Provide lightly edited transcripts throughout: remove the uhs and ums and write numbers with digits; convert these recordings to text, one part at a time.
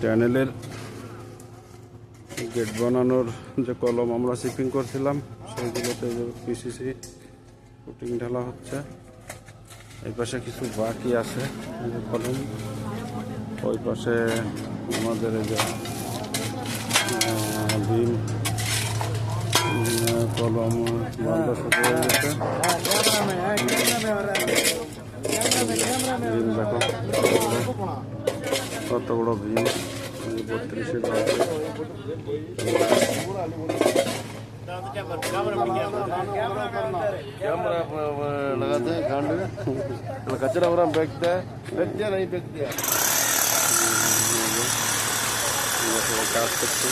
ট্যানেলের gate বানানোর যে কলম আমরা শিপিং করছিলাম সেইগুলোতে পিসিসি পুটিং ঢালা হচ্ছে। এই পাশে কিছু বাকি আছে কলম, ওই পাশে আমাদের এই যে বিম কলম বান্ধা শুরু হয়ে গেছে। ভীম দেখো কত বড় ভীম, 32-এর कैमरा लगाते हैं कांड में, कचरा वगैरह फेंकता है, फेंक दिया नहीं फेंक दिया। কাজ করছে।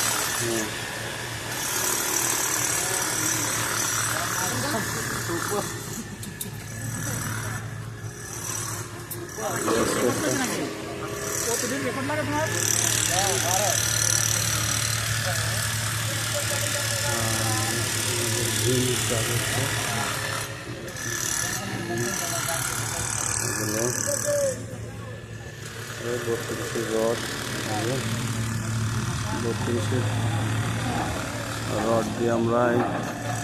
এগুলো 32 রড, 32 রড দিয়ে আমরা এই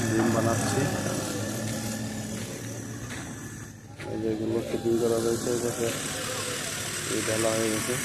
বিম বানাচ্ছি। এই যেগুলো ফিটিং করা রয়েছে এই পাশে এই ঢালা হয়ে গেছে।